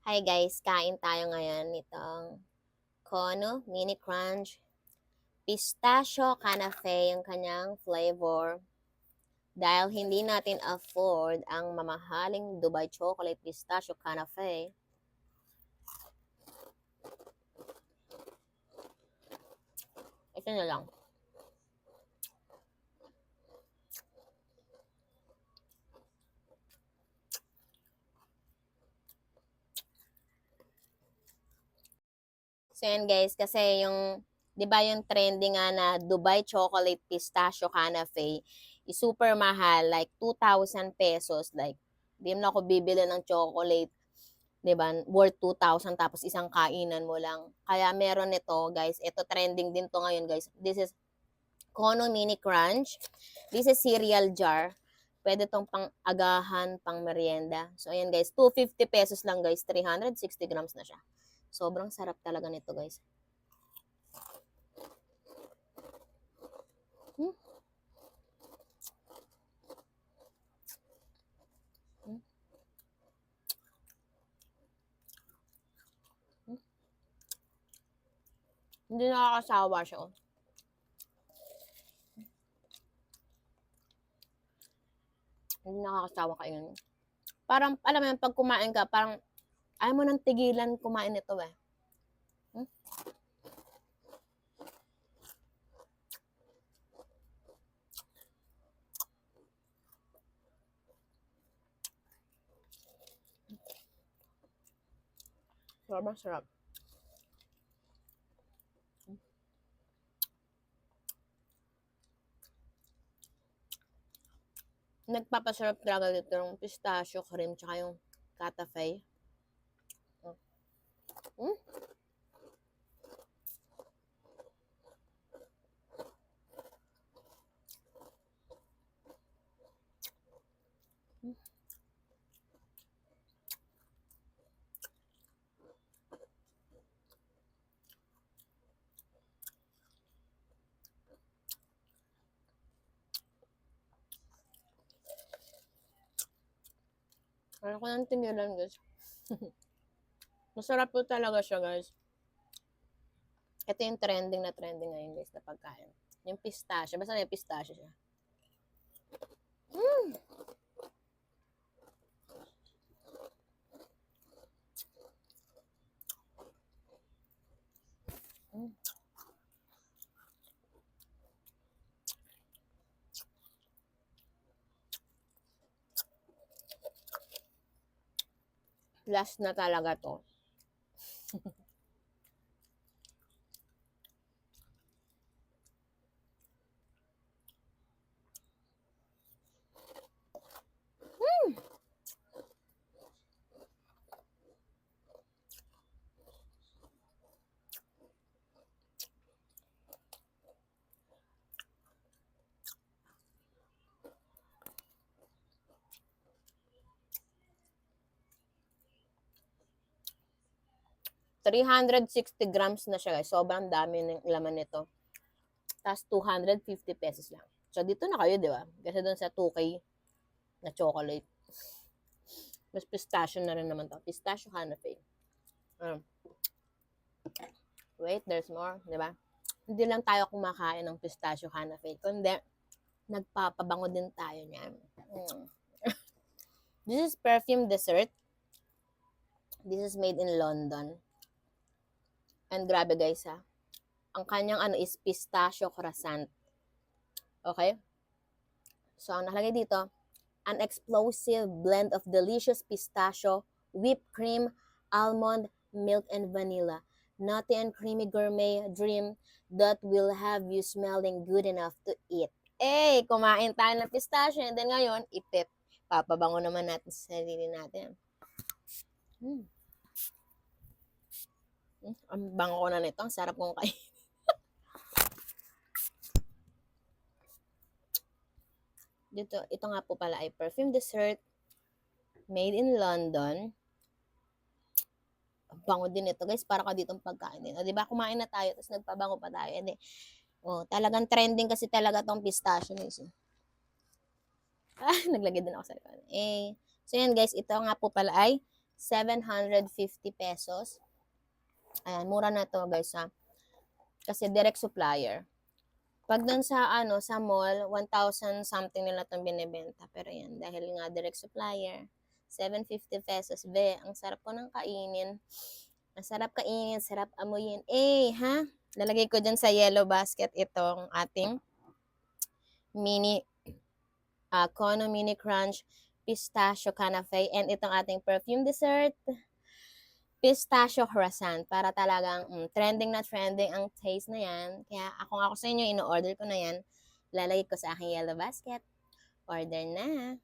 Hi guys, kain tayo ngayon nitong Kono Mini Crunch Pistachio Canafe yung kanyang flavor. Dahil hindi natin afford ang mamahaling Dubai Chocolate Pistachio Canafe, ito na lang. So yan guys, kasi yung, di ba yung trending nga na Dubai Chocolate Pistachio Canafe, is super mahal, like 2,000 pesos. Like, di mo na ako bibili ng chocolate, di ba, worth 2,000 tapos isang kainan mo lang. Kaya meron nito, guys. Ito trending din to ngayon, guys. This is Kono Mini Crunch. This is cereal jar. Pwede tong pang agahan, pang merienda. So, ayan guys, 250 pesos lang guys. 360 grams na siya. Sobrang sarap talaga nito guys. Hmm? Hmm? Hmm? Hindi nakakasawa siya. Oh. Hindi nakakasawa kainin. Parang, alam mo yun, pag kumain ka, parang ayaw mo nang tigilan kumain nito eh. Hmm? Sobrang sarap. Nagpapasarap talaga dito yung pistachio cream tsaka yung catafe. Hmm? Hmm? Ayaw ko nang tingilan guys. Masarap po talaga siya guys. Ito yung trending na trending ngayon guys na pagkain. Yung pistachio. Basta may pistachio siya. Mm. Mm. Last na talaga to. Mm. $360 grams na siya guys. Sobrang dami ng laman nito. Tapos 250 pesos lang. So dito na kayo, di ba? Kasi doon sa 2K na chocolate. Mas pistachio na rin naman to. Pistachio Canafe. Wait, there's more, di ba? Hindi lang tayo kumakain ng pistachio Canafe, kundi nagpapabango din tayo niyan. Mm. This is perfume dessert. This is made in London. And grabe guys ha. Ang kanyang ano is pistachio croissant. Okay? So, ang nakalagay dito, an explosive blend of delicious pistachio, whipped cream, almond, milk, and vanilla. Nutty and creamy gourmet dream that will have you smelling good enough to eat. Eh, kumain tayo ng pistachio and then ngayon, ipip. Papabango naman natin sa sarili natin. Ang bango ko na nito. Ang sarap kong kain. Dito, ito nga po pala ay perfume dessert made in London. Bango din ito, guys. Para ka ditong pagkain din. O, diba, kumain na tayo, tapos nagpabango pa tayo. Hindi. O, talagang trending kasi talaga tong pistachio. Naglagay din ako sa likod. Eh, so yan, guys. Ito nga po pala ay 750 pesos. Ayan, mura na to guys ha. Kasi direct supplier. Pag doon sa sa mall, 1,000 something nila itong binebenta. Pero yan, dahil nga direct supplier, 750 pesos. Be, ang sarap ko ng kainin. Ang sarap kainin, sarap amuyin. Ha? Lalagay ko dyan sa yellow basket itong ating mini Kono Mini Crunch Pistachio Canafe and itong ating perfume dessert pistachio croissant para talagang trending na trending ang taste na yan. Kaya ako sa inyo, ino-order ko na yan. Lalagay ko sa aking yellow basket. Order na.